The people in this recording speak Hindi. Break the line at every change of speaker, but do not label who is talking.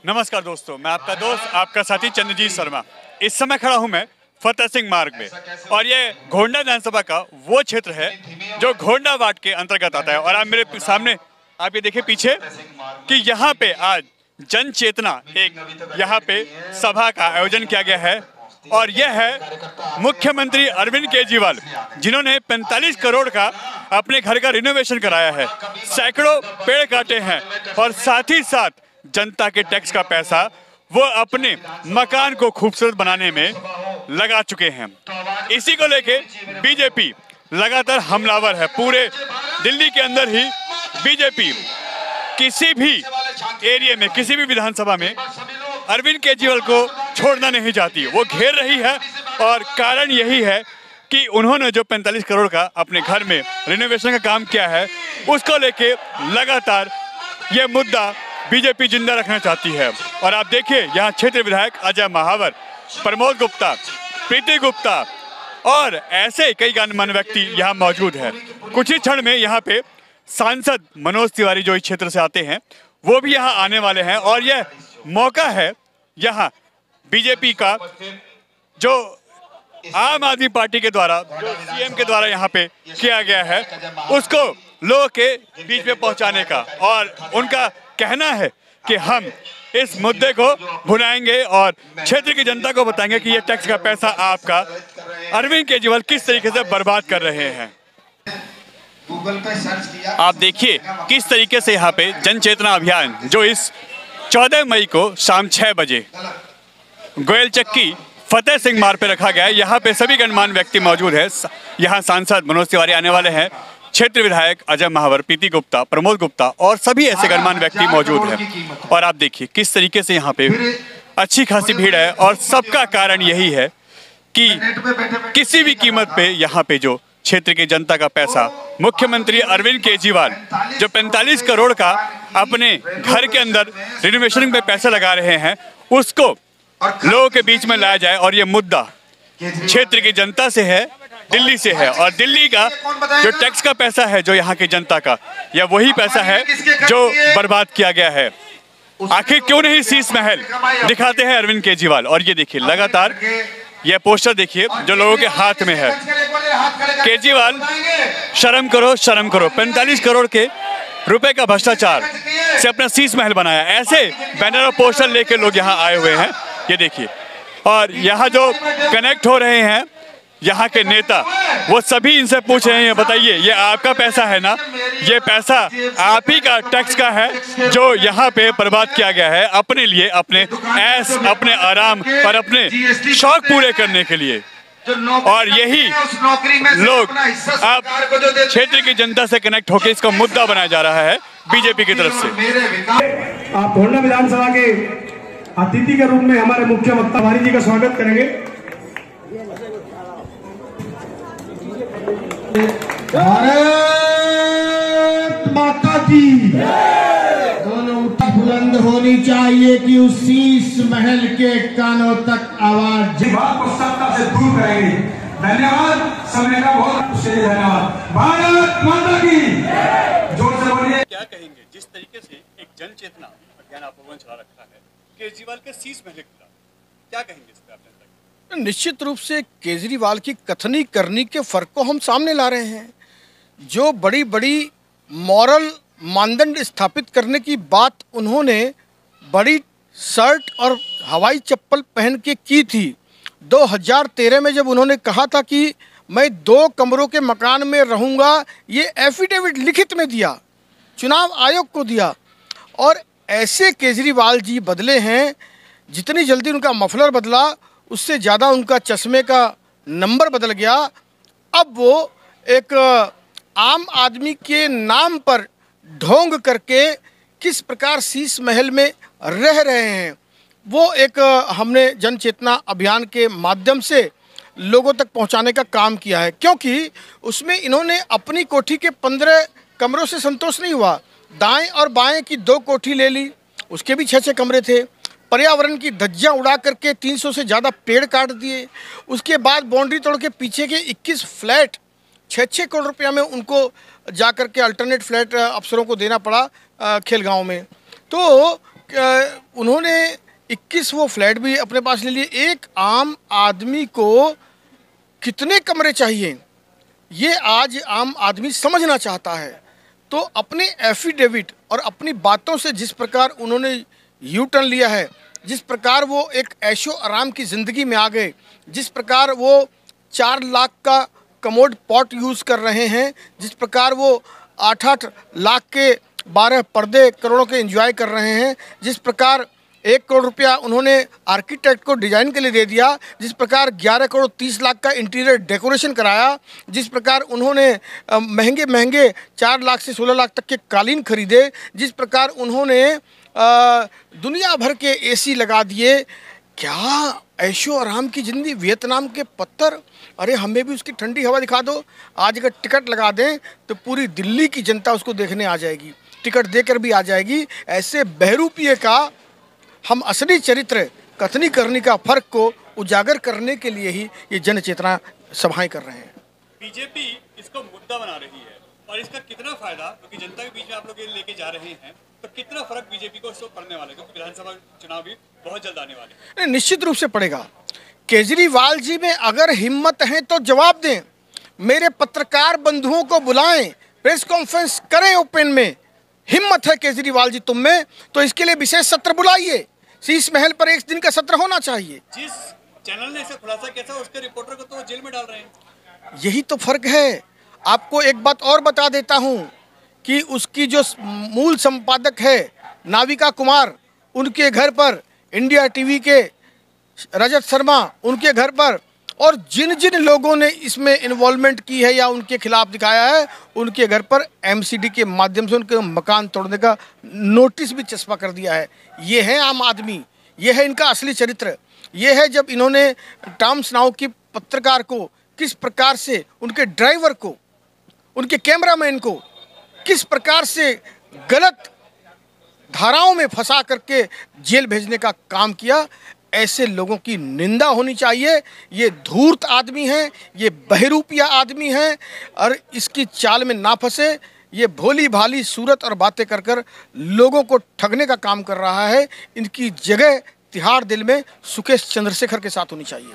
नमस्कार दोस्तों, मैं आपका दोस्त आपका साथी चंद्रजीत शर्मा। इस समय खड़ा हूं मैं फतेह सिंह मार्ग में और ये घोंडा विधानसभा का वो क्षेत्र है जो घोंडा वार्ड के अंतर्गत आता है। और आप मेरे सामने आप ये देखिए पीछे कि यहाँ पे आज जन चेतना एक यहाँ पे सभा का आयोजन किया गया है और यह है मुख्यमंत्री अरविंद केजरीवाल, जिन्होंने 45 करोड़ का अपने घर का रिनोवेशन कराया है, सैकड़ों पेड़ काटे हैं और साथ ही साथ जनता के टैक्स का पैसा वो अपने मकान को खूबसूरत बनाने में लगा चुके हैं। इसी को लेके बीजेपी लगातार हमलावर है। पूरे दिल्ली के अंदर ही बीजेपी किसी भी एरिया में, किसी भी विधानसभा में अरविंद केजरीवाल को छोड़ना नहीं चाहती, वो घेर रही है। और कारण यही है कि उन्होंने जो 45 करोड़ का अपने घर में रिनोवेशन का काम किया है, उसको लेके लगातार ये मुद्दा बीजेपी जिंदा रखना चाहती है। और आप देखिए यहाँ क्षेत्रीय विधायक अजय महावर, प्रमोद गुप्ता, प्रीति गुप्ता और ऐसे कई गणमान्य व्यक्ति यहाँ मौजूद है। कुछ ही क्षण में यहाँ पे सांसद मनोज तिवारी जो इस क्षेत्र से आते हैं वो भी यहाँ आने वाले हैं। और यह मौका है यहाँ बीजेपी का जो आम आदमी पार्टी के द्वारा, जो सीएम के द्वारा यहाँ पे किया गया है, उसको लोगों के बीच में पहुँचाने का। और उनका कहना है कि हम इस मुद्दे को भुलाएंगे और क्षेत्र की जनता को बताएंगे कि ये टैक्स का पैसा आपका अरविंद केजरीवाल किस तरीके से बर्बाद कर रहे हैं।
गूगल पे सर्च किया।
आप देखिए किस तरीके से यहाँ पे जन चेतना अभियान जो इस 14 मई को शाम 6 बजे गोयल चक्की फतेह सिंह मार्ग पे रखा गया है। यहाँ पे सभी गणमान्य व्यक्ति मौजूद है। यहाँ सांसद मनोज तिवारी आने वाले हैं, क्षेत्र विधायक अजय महावर, प्रीति गुप्ता, प्रमोद गुप्ता और सभी ऐसे गणमान्य व्यक्ति मौजूद हैं। और आप देखिए किस तरीके से यहाँ पे अच्छी खासी भीड़ है। और सबका कारण यही है कि किसी भी कीमत पे यहाँ पे जो क्षेत्र की जनता का पैसा मुख्यमंत्री अरविंद केजरीवाल जो 45 करोड़ का अपने घर के अंदर रिनोवेशन पे पैसा लगा रहे हैं, उसको लोगों के बीच में लाया जाए। और ये मुद्दा क्षेत्र की जनता से है, दिल्ली से है। और दिल्ली का जो टैक्स का पैसा है जो यहाँ की जनता का, या वही पैसा है जो बर्बाद किया गया है। आखिर क्यों नहीं शीश महल दिखाते हैं अरविंद केजरीवाल। और ये देखिए लगातार ये पोस्टर देखिए जो लोगों के हाथ में है, केजरीवाल शर्म करो, शर्म करो, 45 करोड़ के रुपए का भ्रष्टाचार से अपना शीश महल बनाया। ऐसे बैनर और पोस्टर लेके लोग यहाँ आए हुए हैं, ये देखिए। और यहाँ जो कनेक्ट हो रहे हैं यहाँ के नेता, वो सभी इनसे पूछ रहे हैं, बताइए ये आपका पैसा है ना, ये पैसा आप ही का टैक्स का है जो यहाँ पे बर्बाद किया गया है अपने लिए, अपने ऐश, अपने आराम और अपने शौक पूरे करने के लिए। और यही लोग अब क्षेत्र की जनता से कनेक्ट होकर इसका मुद्दा बनाया जा रहा है बीजेपी की तरफ से।
आप घोंडा विधानसभा के अतिथि के रूप में हमारे मुख्य वक्ता भारी जी का स्वागत करेंगे। भारत माता की दोनों ऊँची बुलंद होनी चाहिए कि उस शीश महल के कानों तक आवाज को सत्ता से दूर करेंगे। धन्यवाद, समय का बहुत धन्यवाद। भारत माता की जोर से बोलिए।
क्या कहेंगे जिस तरीके से एक जन चेतना अभियान आप लोगों ने चला रखा है केजरीवाल के शीश महल के खिलाफ, क्या कहेंगे इस पे?
निश्चित रूप से केजरीवाल की कथनी करनी के फर्क को हम सामने ला रहे हैं। जो बड़ी बड़ी मॉरल मानदंड स्थापित करने की बात उन्होंने बड़ी शर्ट और हवाई चप्पल पहन के की थी 2013 में, जब उन्होंने कहा था कि मैं 2 कमरों के मकान में रहूँगा, ये एफिडेविट लिखित में दिया, चुनाव आयोग को दिया। और ऐसे केजरीवाल जी बदले हैं, जितनी जल्दी उनका मफलर बदला उससे ज़्यादा उनका चश्मे का नंबर बदल गया। अब वो एक आम आदमी के नाम पर ढोंग करके किस प्रकार शीश महल में रह रहे हैं, वो एक हमने जन चेतना अभियान के माध्यम से लोगों तक पहुंचाने का काम किया है। क्योंकि उसमें इन्होंने अपनी कोठी के 15 कमरों से संतोष नहीं हुआ, दाएं और बाएं की 2 कोठी ले ली, उसके भी 6-6 कमरे थे। पर्यावरण की धज्जियाँ उड़ा करके 300 से ज़्यादा पेड़ काट दिए। उसके बाद बाउंड्री तोड़ के पीछे के 21 फ्लैट 6-6 करोड़ रुपया में उनको जा कर के अल्टरनेट फ्लैट अफसरों को देना पड़ा खेलगांव में। तो उन्होंने 21 वो फ्लैट भी अपने पास ले लिए। एक आम आदमी को कितने कमरे चाहिए ये आज आम आदमी समझना चाहता है। तो अपने एफिडेविट और अपनी बातों से जिस प्रकार उन्होंने यू टर्न लिया है, जिस प्रकार वो एक ऐशो आराम की ज़िंदगी में आ गए, जिस प्रकार वो 4 लाख का कमोड पॉट यूज़ कर रहे हैं, जिस प्रकार वो 8-8 लाख के 12 पर्दे करोड़ों के एंजॉय कर रहे हैं, जिस प्रकार 1 करोड़ रुपया उन्होंने आर्किटेक्ट को डिज़ाइन के लिए दे दिया, जिस प्रकार 11 करोड़ 30 लाख का इंटीरियर डेकोरेशन कराया, जिस प्रकार उन्होंने महंगे महंगे 4 लाख से 16 लाख तक के कालीन खरीदे, जिस प्रकार उन्होंने दुनिया भर के एसी लगा दिए। क्या ऐशो आराम की ज़िंदगी। वियतनाम के पत्थर, अरे हमें भी उसकी ठंडी हवा दिखा दो। आज अगर टिकट लगा दें तो पूरी दिल्ली की जनता उसको देखने आ जाएगी, टिकट देकर भी आ जाएगी। ऐसे बहरूपिये का हम असली चरित्र कथनी करनी का फर्क को उजागर करने के लिए ही ये जन चेतना सभाएं कर रहे हैं।
बीजेपी इसको मुद्दा बना रही है और इसका कितना फायदा, क्योंकि जनता के बीच में आप लोग ये लेके जा रहे हैं, तो कितना फर्क बीजेपी को इसको पड़ने वाला है, क्योंकि विधानसभा चुनाव भी बहुत जल्द आने वाले हैं।
निश्चित रूप से पड़ेगा। केजरीवाल जी में अगर हिम्मत है तो जवाब दें, मेरे पत्रकार बंधुओं को बुलाएं, प्रेस कॉन्फ्रेंस करें ओपन में। हिम्मत है केजरीवाल जी तुम में तो इसके लिए विशेष सत्र बुलाइए। शीश महल पर 1 दिन का सत्र होना चाहिए।
जिस चैनल ने इसे खुलासा किया था उसके रिपोर्टर को तो जेल में डाल रहे हैं।
यही तो फर्क है। आपको एक बात और बता देता हूं कि उसकी जो मूल संपादक है नाविका कुमार, उनके घर पर, इंडिया टीवी के रजत शर्मा, उनके घर पर, और जिन जिन लोगों ने इसमें इन्वॉल्वमेंट की है या उनके खिलाफ दिखाया है, उनके घर पर एमसीडी के माध्यम से उनके मकान तोड़ने का नोटिस भी चस्पा कर दिया है। ये है आम आदमी, ये है इनका असली चरित्र। ये है जब इन्होंने टाइम्स नाउ की पत्रकार को किस प्रकार से, उनके ड्राइवर को, उनके कैमरामैन को किस प्रकार से गलत धाराओं में फंसा करके जेल भेजने का काम किया। ऐसे लोगों की निंदा होनी चाहिए। ये धूर्त आदमी हैं, ये बहरूपिया आदमी हैं और इसकी चाल में ना फंसे। ये भोली भाली सूरत और बातें कर कर लोगों को ठगने का काम कर रहा है। इनकी जगह तिहाड़ जेल में सुकेश चंद्रशेखर के साथ होनी चाहिए।